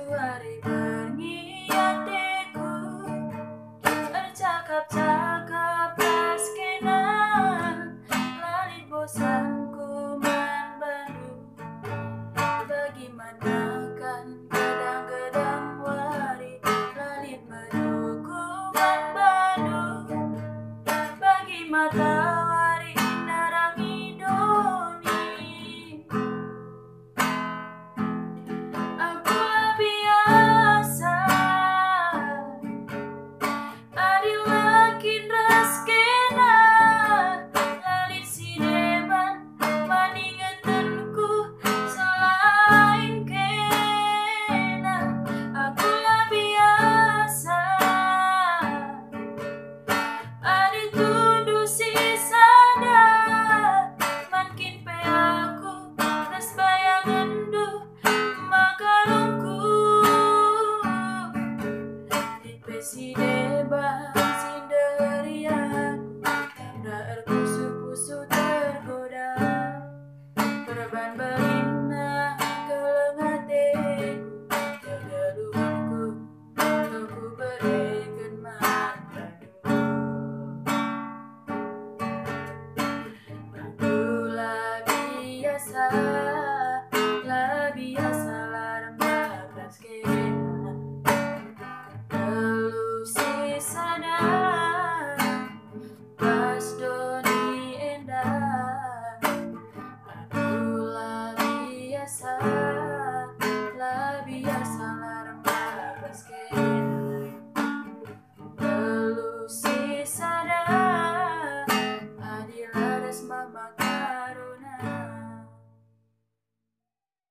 Suara bernyiatiku bercakap-cakap paskena lalit bosanku membaru. Bagaimana kan kadang-kadang wari lalit menuku membaru. Bagi matahari nerangi doni. Aku biasa adilakin raskena lalit si deban maningetanku selain kena. Aku biasa adi tuduh si sada makin pe aku ras bayangan duh makarungku di pe si deban.